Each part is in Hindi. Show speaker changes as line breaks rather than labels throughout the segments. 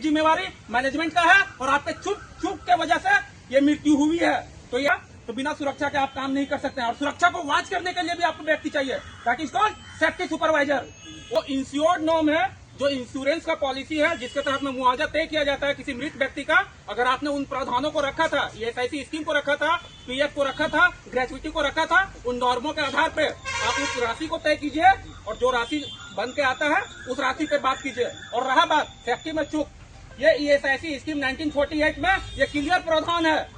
जिम्मेवारी मैनेजमेंट का है और आपके चूक के वजह से ये मृत्यु हुई है। तो बिना सुरक्षा के आप काम नहीं कर सकते हैं। और सुरक्षा को वॉच करने के लिए भी आपको व्यक्ति चाहिए, ताकि कौन सेफ्टी सुपरवाइजर। वो इंश्योर्ड नॉर्म है, जो इंश्योरेंस का पॉलिसी है, जिसके तहत में मुआवजा तय किया जाता है किसी मृत व्यक्ति का। अगर आपने उन प्रावधानों को रखा था, ESIC स्कीम को रखा था, PF को रखा था, ग्रेचुइटी को रखा था, उन नॉर्मों के आधार पे आप उस राशि को तय कीजिए और जो राशि बन के आता है उस राशि पे बात कीजिए। और रहा बात सेफ्टी में चूक, ये ESIC स्कीम 1948 में ये क्लियर प्रावधान है,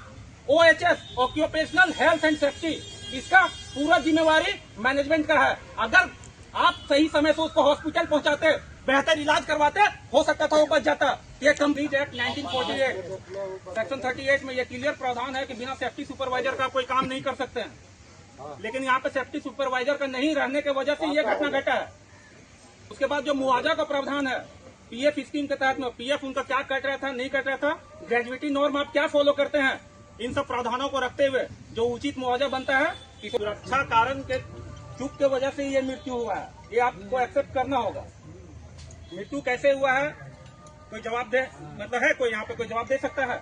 OHS occupational health and safety, इसका पूरा जिम्मेवारी मैनेजमेंट का है। अगर आप सही समय से उसको हॉस्पिटल पहुंचाते, बेहतर इलाज करवाते, हो सकता था वो बच जाता। ये कंप्लीट एक्ट 1948 सेक्शन 38 में ये क्लियर प्रावधान है कि बिना सेफ्टी सुपरवाइजर का कोई काम नहीं कर सकते हैं। लेकिन यहाँ पे सेफ्टी सुपरवाइजर का नहीं रहने की वजह से ये घटना घटा है। उसके बाद जो मुआवजा का प्रावधान है, PF स्कीम के तहत में PF उनका क्या कट रहा था, नहीं कट रहा था, ग्रेजुएटी नॉर्म आप क्या फॉलो करते हैं, इन सब प्रावधानों को रखते हुए जो उचित मुआवजा बनता है, कि सुरक्षा कारण के चूक के वजह से ये मृत्यु हुआ है, ये आपको एक्सेप्ट करना होगा। मृत्यु कैसे हुआ है, कोई जवाब दे, मतलब है कोई यहाँ पे कोई जवाब दे सकता है?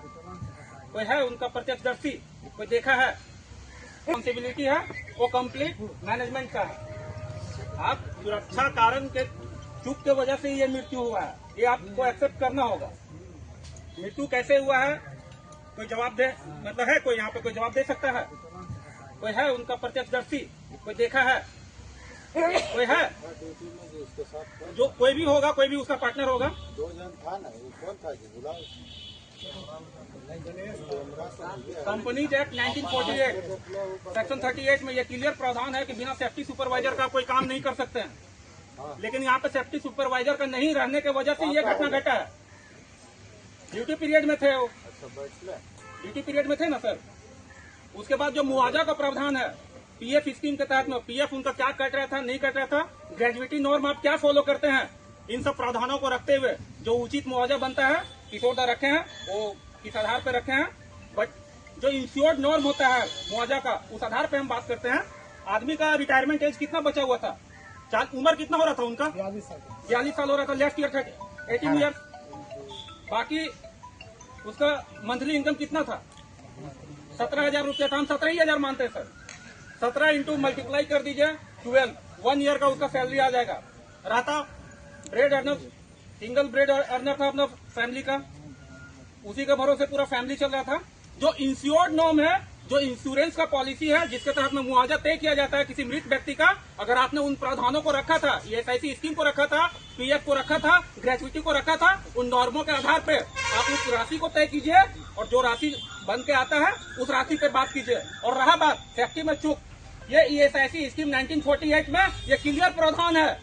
कोई है उनका प्रत्यक्षदर्शी, कोई देखा है? रिस्पॉन्सिबिलिटी है वो कंप्लीट मैनेजमेंट का है। आप सुरक्षा कारण के चूक के वजह से ये मृत्यु हुआ है, ये आपको एक्सेप्ट करना होगा। मृत्यु कैसे हुआ है, कोई जवाब दे, मतलब है कोई यहाँ पे कोई जवाब दे सकता है? कोई है उनका प्रत्यक्षदर्शी, कोई देखा है? कोई है जो कोई भी होगा, कोई भी उसका पार्टनर होगा।
2 जन था ना, वो कौन था जी, बुलाओ।
कंपनीज एक्ट 1948 सेक्शन 38 में ये क्लियर प्रावधान है कि बिना सेफ्टी सुपरवाइजर का कोई काम नहीं कर सकते हैं। लेकिन यहाँ पे सेफ्टी सुपरवाइजर का नहीं रहने की वजह से ये घटना घटा है। ड्यूटी पीरियड में थे वो, ड्यूटी पीरियड में थे ना सर। उसके बाद जो मुआवजा का प्रावधान है, PF स्कीम के तहत में PF उनका क्या कट रहा था, नहीं कट रहा था, ग्रेजुएटी नॉर्म आप क्या फॉलो करते हैं, इन सब प्रावधानों को रखते हुए जो उचित मुआवजा बनता है, किशोरदा रखे हैं वो किस आधार पर रखे हैं। बट जो इंश्योर्ड नॉर्म होता है मुआवजा का, उस आधार पर हम बात करते हैं। आदमी का रिटायरमेंट एज कितना बचा हुआ था, उम्र कितना हो रहा था उनका? 42 साल हो रहा था। Left ear 18 year. बाकी उसका मंथली इनकम कितना था? 17,000 रुपया था। हम 17,000 मानते हैं सर। 17 इंटू मल्टीप्लाई कर दीजिए 12, 1 ईयर का उसका सैलरी आ जाएगा। रहता bread earner, single bread earner था अपना फैमिली का, उसी के भरोसे पूरा फैमिली चल रहा था। जो इंश्योर्ड नॉर्म है, जो इंश्योरेंस का पॉलिसी है, जिसके तहत में मुआवजा तय किया जाता है किसी मृत व्यक्ति का। अगर आपने उन प्रावधानों को रखा था, ESIC स्कीम को रखा था, PF को रखा था, ग्रेचुइटी को रखा था, उन नॉर्मों के आधार पे आप उस राशि को तय कीजिए और जो राशि बन के आता है उस राशि पे बात कीजिए। और रहा बात सेफ्टी में चूक, ये ESIC स्कीम 1948 में ये क्लियर प्रावधान है,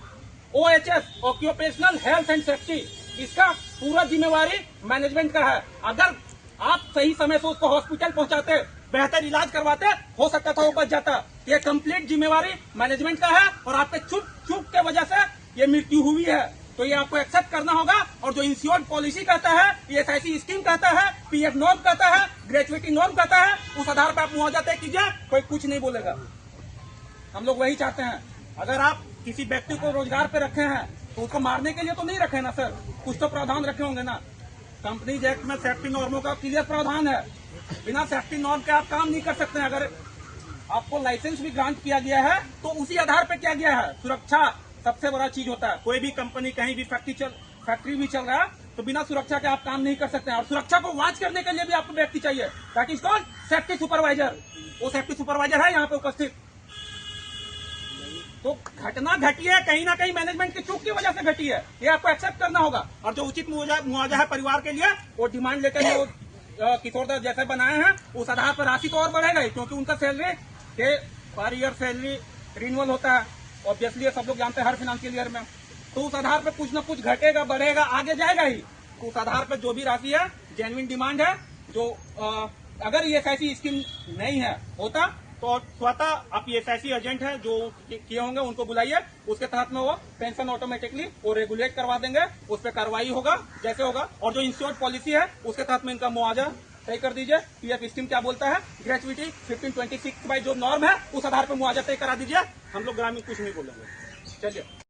OHS occupational health and safety, इसका पूरा जिम्मेवारी मैनेजमेंट का है। अगर आप सही समय से उसको हॉस्पिटल पहुंचाते, बेहतर इलाज करवाते, हो सकता था वो बच जाता। ये कंप्लीट जिम्मेवारी मैनेजमेंट का है और आपके चूक के वजह से ये मृत्यु हुई है। तो ये आपको एक्सेप्ट करना होगा। और जो इंश्योर्ड पॉलिसी कहता है, ESIC स्कीम कहता है, PF नॉर्म कहता है, ग्रेचुइटी नॉर्म कहता है, उस आधार पर आप मुआवजा तय कीजिए, कोई कुछ नहीं बोलेगा। हम लोग वही चाहते हैं। अगर आप किसी व्यक्ति को रोजगार पे रखे हैं तो उसको मारने के लिए तो नहीं रखे ना सर, कुछ तो प्रावधान रखे होंगे ना। कंपनीज एक्ट में सेफ्टी नॉर्मों का क्लियर प्रावधान है, बिना सेफ्टी नॉर्म के आप काम नहीं कर सकते हैं। अगर आपको लाइसेंस भी ग्रांट किया गया है तो उसी आधार पर किया गया है। सुरक्षा सबसे बड़ा चीज होता है। कोई भी कंपनी, कहीं भी फैक्ट्री भी चल रहा है तो बिना सुरक्षा के आप काम नहीं कर सकते हैं। और सुरक्षा को वॉच करने के लिए भी आपको व्यक्ति चाहिए, ताकि कौन सेफ्टी सुपरवाइजर, वो सेफ्टी सुपरवाइजर है यहाँ पे उपस्थित। तो घटना घटी है, कहीं ना कहीं मैनेजमेंट की चूक की वजह से घटी है, ये आपको एक्सेप्ट करना होगा। और जो उचित मुआवजा है परिवार के लिए, वो डिमांड लेकर वो किशोरदा जैसे बनाए हैं, उस आधार पर राशि तो और बढ़ेगा ही, क्योंकि उनका सैलरी के पर ईयर सैलरी रिन्यूअल होता है ऑब्वियसली, सब लोग जानते हैं हर फाइनेंशियल ईयर में। तो उस आधार पर कुछ न कुछ घटेगा, बढ़ेगा, आगे जाएगा ही। तो उस आधार पर जो भी राशि है, जेन्युइन डिमांड है। जो अगर ESIC स्कीम नहीं है होता तो स्वतः आप ESIC एजेंट है जो किए होंगे उनको बुलाइए, उसके तहत में वो पेंशन ऑटोमेटिकली वो रेगुलेट करवा देंगे, उस पर कार्रवाई होगा जैसे होगा। और जो इंश्योर्ड पॉलिसी है उसके तहत में इनका मुआवजा तय कर दीजिए। PF स्कीम क्या बोलता है, ग्रेचुइटी 1526 बाई जो नॉर्म है उस आधार पर मुआवजा तय करा दीजिए। हम लोग ग्रामीण कुछ नहीं बोलेंगे। चलिए।